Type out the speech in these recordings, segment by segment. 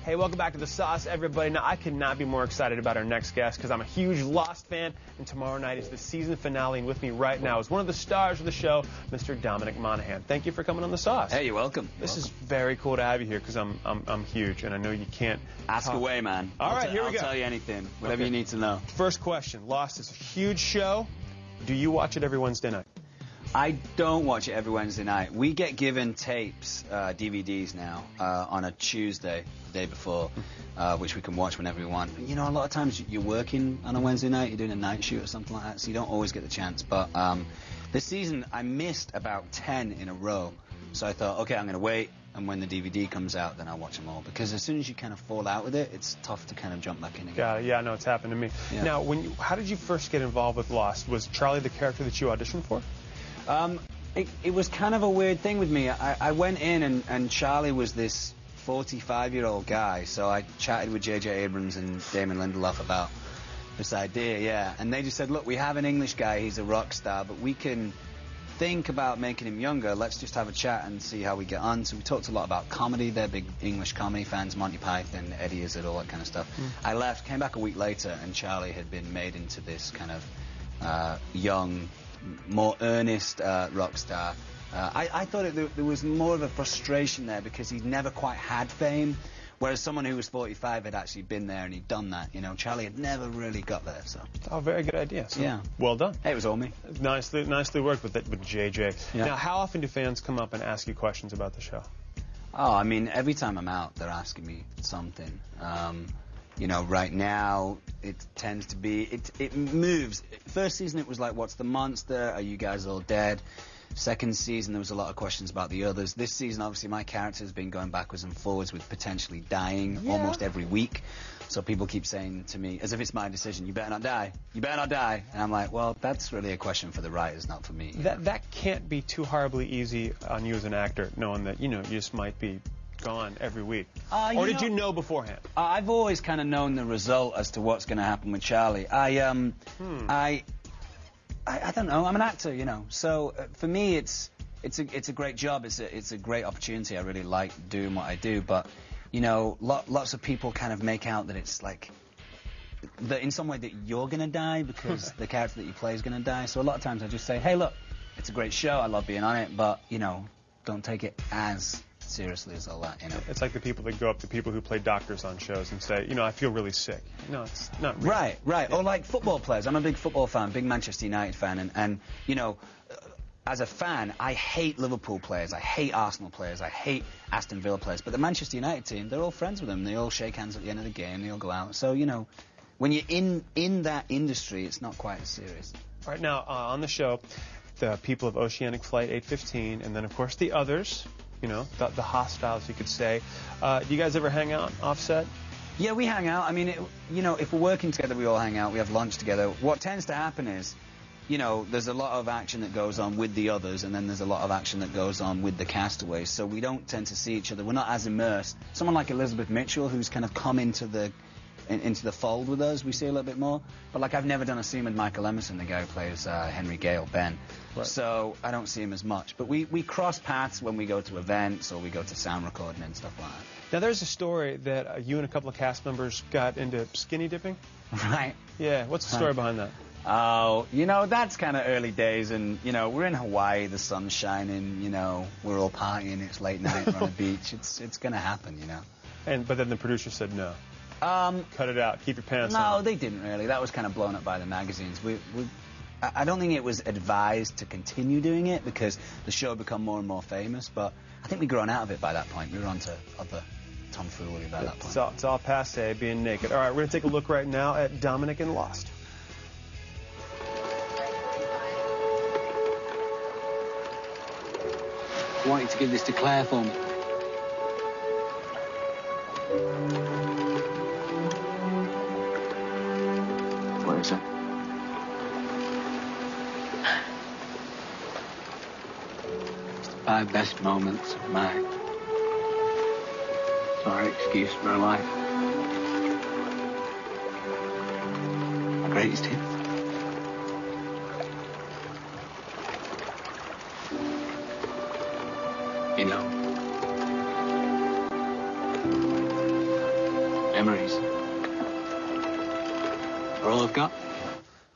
Hey, welcome back to The Sauce, everybody. Now, I could not be more excited about our next guest because I'm a huge Lost fan, and tomorrow night is the season finale, and with me right now is one of the stars of the show, Mr. Dominic Monaghan. Thank you for coming on The Sauce. Hey, you're welcome. This is very cool to have you here because I'm huge, and I know you can't Ask away, man. All right, here we go. I'll tell you anything, whatever you need to know. First question. Lost is a huge show. Do you watch it every Wednesday night? I don't watch it every Wednesday night. We get given tapes, DVDs now, on a Tuesday, the day before, which we can watch whenever we want. You know, a lot of times you're working on a Wednesday night, you're doing a night shoot or something like that, so you don't always get the chance. But this season, I missed about 10 in a row. So I thought, okay, I'm going to wait, and when the DVD comes out, then I'll watch them all. Because as soon as you kind of fall out with it, it's tough to kind of jump back in again. Got it. Yeah, I know it's happened to me. Yeah. Now, how did you first get involved with Lost? Was Charlie the character that you auditioned for? It was kind of a weird thing with me. I went in and Charlie was this 45-year-old guy, so I chatted with J.J. Abrams and Damon Lindelof about this idea, yeah. And they just said, look, we have an English guy, he's a rock star, but we can think about making him younger. Let's just have a chat and see how we get on. So we talked a lot about comedy. They're big English comedy fans, Monty Python, Eddie Izzard, all that kind of stuff. I left, came back a week later, and Charlie had been made into this kind of young, more earnest rock star. I thought there was more of a frustration there because he'd never quite had fame, whereas someone who was 45 had actually been there and he'd done that. You know, Charlie had never really got there. So. Oh, very good idea. So, yeah. Well done. Hey, it was all me. Nicely worked with JJ. Yeah. Now, how often do fans come up and ask you questions about the show? Oh, I mean, every time I'm out, they're asking me something. You know, right now, it tends to be, it moves. First season, it was like, what's the monster? Are you guys all dead? Second season, there was a lot of questions about the others. This season, obviously, my character's been going backwards and forwards with potentially dying almost every week. So people keep saying to me, as if it's my decision, you better not die. You better not die. And I'm like, well, that's really a question for the writers, not for me. That can't be too horribly easy on you as an actor, knowing that, you know, you just might be gone every week. Or did you know beforehand? I've always kind of known the result as to what's going to happen with Charlie. I don't know. I'm an actor, you know. So for me, it's a great job. It's a great opportunity. I really like doing what I do. But you know, lots of people kind of make out that it's like that in some way that you're going to die because the character that you play is going to die. So a lot of times I just say, hey, look, it's a great show. I love being on it, but you know, don't take it as seriously as all that, you know. It's like the people that go up to people who play doctors on shows and say, you know, I feel really sick. No, it's not really. Right. Yeah. Or like football players. I'm a big football fan, big Manchester United fan, and you know, as a fan, I hate Liverpool players, I hate Arsenal players, I hate Aston Villa players, but the Manchester United team, they're all friends with them. They all shake hands at the end of the game, they all go out. So, you know, when you're in that industry, it's not quite as serious. All right, now, on the show, the people of Oceanic Flight 815, and then, of course, the others, you know, the hostiles, you could say. Do you guys ever hang out offset? Yeah, we hang out. I mean, you know, if we're working together, we all hang out. We have lunch together. What tends to happen is, you know, there's a lot of action that goes on with the others, and then there's a lot of action that goes on with the castaways. So we don't tend to see each other. We're not as immersed. Someone like Elizabeth Mitchell, who's kind of come into the fold with us, we see a little bit more. But like, I've never done a scene with Michael Emerson, the guy who plays Henry Gale, Ben. Right. So I don't see him as much. But we cross paths when we go to events or we go to sound recording and stuff like that. Now, there's a story that you and a couple of cast members got into skinny dipping. Right. Yeah, what's the story behind that? Oh, you know, that's kind of early days, and, you know, we're in Hawaii, the sun's shining, you know, we're all partying, it's late night, we're on the beach, it's going to happen, you know. But then the producer said no. Cut it out, keep your pants on. No, they didn't really. That was kind of blown up by the magazines. I don't think it was advised to continue doing it because the show had become more and more famous, but I think we'd grown out of it by that point. We were on to other tomfoolery by that point. It's all passe, being naked. All right, we're going to take a look right now at Dominic and Lost. I want you to give this to Claire for me. What is it? It's the 5 best moments of my sorry excuse for a life. My greatest hits. You know, memories are all I've got.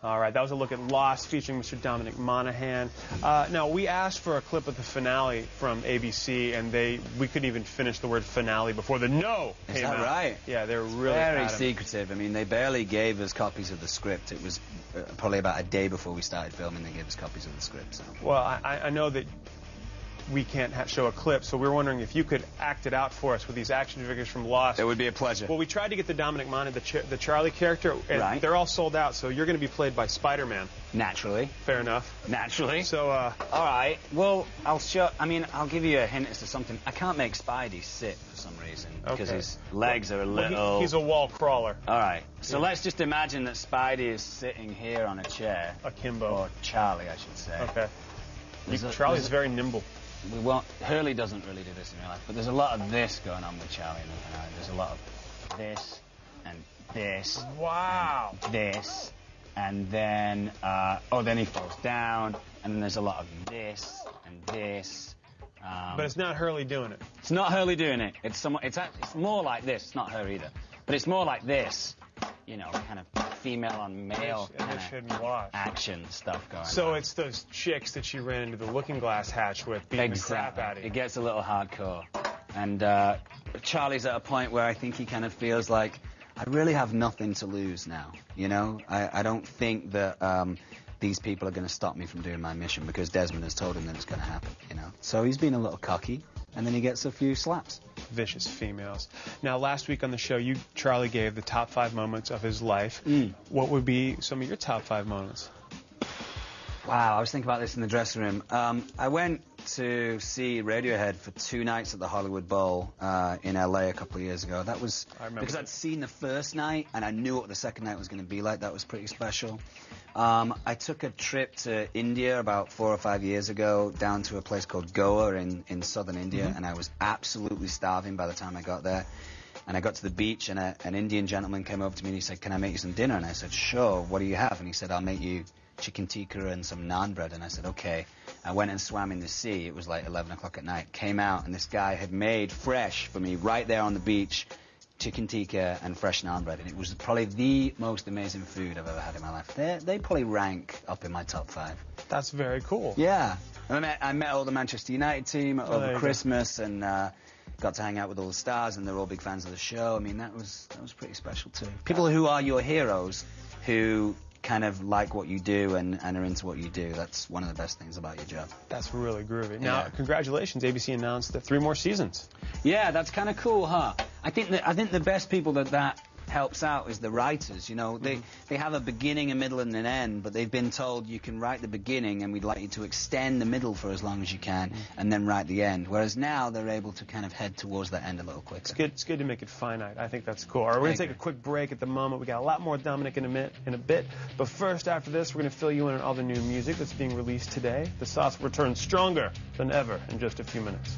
All right, that was a look at Lost featuring Mr. Dominic Monaghan. Now, we asked for a clip of the finale from ABC, and we couldn't even finish the word finale before the no came out. Is that right? Yeah, they were really very adamant. secretive. I mean, they barely gave us copies of the script. It was probably about a day before we started filming they gave us copies of the script. So. Well, I know that we can't show a clip, so we're wondering if you could act it out for us with these action figures from Lost. It would be a pleasure. Well, we tried to get the Dominic Monaghan, the Charlie character, and right. They're all sold out, so you're going to be played by Spider-Man. Naturally. Fair enough. Naturally. So, all right. Well, I'll give you a hint as to something. I can't make Spidey sit for some reason because his legs are a little... he's a wall crawler. All right. So let's just imagine that Spidey is sitting here on a chair. Akimbo. Or Charlie, I should say. Okay. Charlie's very nimble. Hurley doesn't really do this in real life, but there's a lot of this going on with Charlie. There's a lot of this and this. Wow. And this, and then then he falls down, and then there's a lot of this and this. But it's not Hurley doing it. It's not Hurley doing it. It's more like this. It's not her either, but it's more like this. You know, kind of female on male kind of action stuff going on. So it's those chicks that she ran into the Looking Glass hatch with beating the crap out of you. It gets a little hardcore. And Charlie's at a point where I think he kind of feels like, I really have nothing to lose now, you know? I don't think that these people are going to stop me from doing my mission because Desmond has told him that it's going to happen, you know? So he's been a little cocky, and then he gets a few slaps. Vicious females. Now, last week on the show, Charlie gave the top 5 moments of his life. What would be some of your top 5 moments? Wow, I was thinking about this in the dressing room. I went to see Radiohead for 2 nights at the Hollywood Bowl in LA a couple of years ago. That was because I'd seen the first night and I knew what the second night was going to be like. That was pretty special. I took a trip to India about 4 or 5 years ago down to a place called Goa in southern India, and I was absolutely starving by the time I got there. And I got to the beach, and an Indian gentleman came over to me and he said, "Can I make you some dinner?" And I said, "Sure, what do you have?" And he said, "I'll make you chicken tikka and some naan bread." And I said, "Okay." I went and swam in the sea. It was like 11 o'clock at night. Came out, and this guy had made fresh for me right there on the beach chicken tikka and fresh naan bread. And it was probably the most amazing food I've ever had in my life. They probably rank up in my top 5. That's very cool. Yeah. I met all the Manchester United team over Christmas and got to hang out with all the stars, and they're all big fans of the show. I mean, that was pretty special too. People who are your heroes, who kind of like what you do and are into what you do. That's one of the best things about your job. That's really groovy. Now, congratulations. ABC announced that 3 more seasons. Yeah, that's kind of cool, huh? I think the best people that helps out is the writers. You know, they have a beginning, a middle, and an end, but they've been told you can write the beginning and we'd like you to extend the middle for as long as you can and then write the end. Whereas now they're able to kind of head towards that end a little quicker. It's good to make it finite. I think that's cool. All right, we're going to take a quick break at the moment. We got a lot more Dominic in a bit. But first, after this, we're going to fill you in on all the new music that's being released today. The sauce will return stronger than ever in just a few minutes.